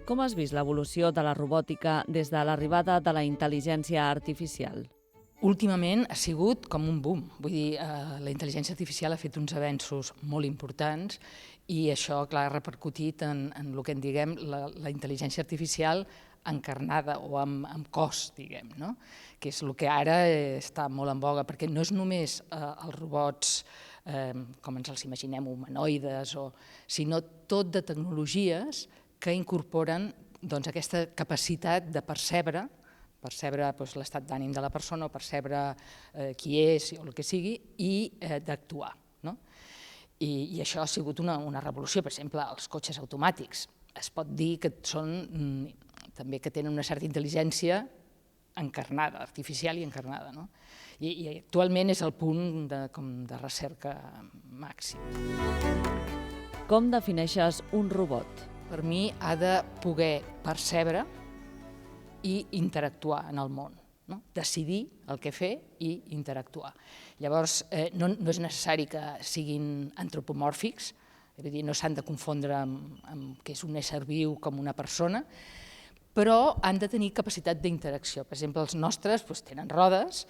Com has vist l'evolució de la robòtica des de l'arribada de la intel·ligència artificial? Últimament ha sigut com un boom. Vull dir, la intel·ligència artificial ha fet uns avenços molt importants i això, clar, ha repercutit en el que en diguem la intel·ligència artificial encarnada o amb cos, diguem, no? Que és el que ara està molt en voga, perquè no és només els robots com ens els imaginem, humanoides, sinó tot de tecnologies que incorporen aquesta capacitat de percebre l'estat d'ànim de la persona o percebre qui és o el que sigui i d'actuar. I això ha sigut una revolució. Per exemple, els cotxes automàtics. Es pot dir que són també que tenen una certa intel·ligència encarnada, artificial i encarnada. I actualment és el punt de recerca màxim. Com defineixes un robot? Per mi ha de poder percebre i interactuar en el món, decidir el que fer i interactuar. Llavors, no és necessari que siguin antropomòrfics, és a dir, no s'han de confondre amb que és un ésser viu com una persona, però han de tenir capacitat d'interacció. Per exemple, els nostres tenen rodes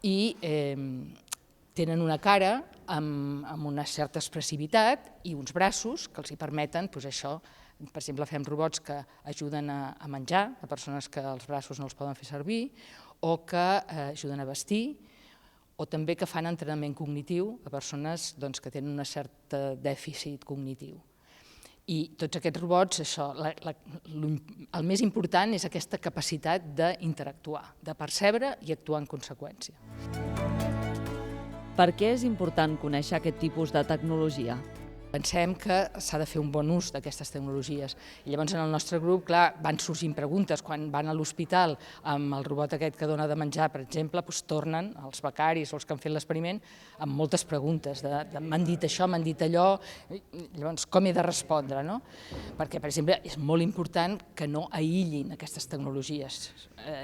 i tenen una cara amb una certa expressivitat i uns braços que els hi permeten això. Per exemple, fem robots que ajuden a menjar a persones que els braços no els poden fer servir o que ajuden a vestir o també que fan entrenament cognitiu a persones que tenen un cert dèficit cognitiu. I tots aquests robots, el més important és aquesta capacitat d'interactuar, de percebre i actuar en conseqüència. Per què és important conèixer aquest tipus de tecnologia? Pensem que s'ha de fer un bon ús d'aquestes tecnologies. I llavors en el nostre grup, clar, van sorgint preguntes. Quan van a l'hospital amb el robot aquest que dona de menjar, per exemple, tornen els becaris o els que han fet l'experiment amb moltes preguntes. M'han dit això, m'han dit allò, llavors com he de respondre? Perquè, per exemple, és molt important que no aïllin aquestes tecnologies.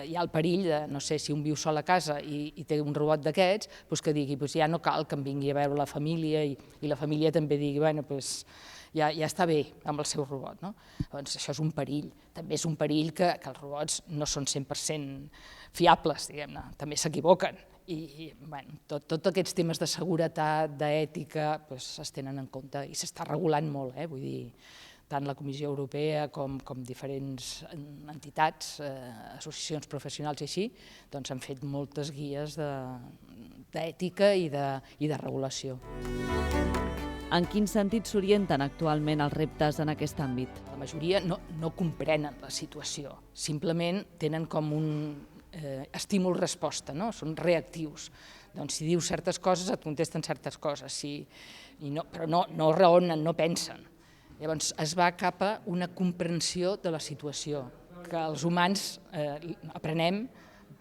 Hi ha el perill de, no sé, si un viu sol a casa i té un robot d'aquests, que digui, ja no cal que em vingui a veure la família i la família també digui, bueno, ja està bé amb el seu robot. Doncs això és un perill. També és un perill que els robots no són 100% fiables, diguem-ne, també s'equivoquen. I tots aquests temes de seguretat, d'ètica, es tenen en compte i s'està regulant molt, vull dir, tant la Comissió Europea com diferents entitats, associacions professionals i així, han fet moltes guies d'ètica i de regulació. En quin sentit s'orienten actualment els reptes en aquest àmbit? La majoria no comprenen la situació, simplement tenen com un estímul-resposta, són reactius. Doncs si dius certes coses et contesten certes coses, però no raonen, no pensen. Llavors es va cap a una comprensió de la situació, que els humans aprenem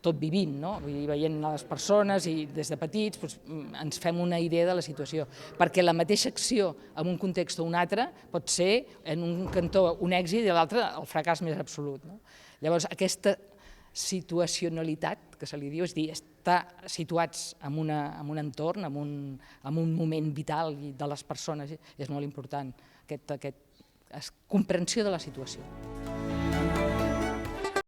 tot vivint, veient les persones i des de petits ens fem una idea de la situació, perquè la mateixa acció en un context o un altre pot ser en un cantó un èxit i a l'altre el fracàs més absolut. Llavors aquesta situacionalitat, que se li diu, és dir, estar situats en un entorn, en un moment vital de les persones, és molt important, aquesta comprensió de la situació.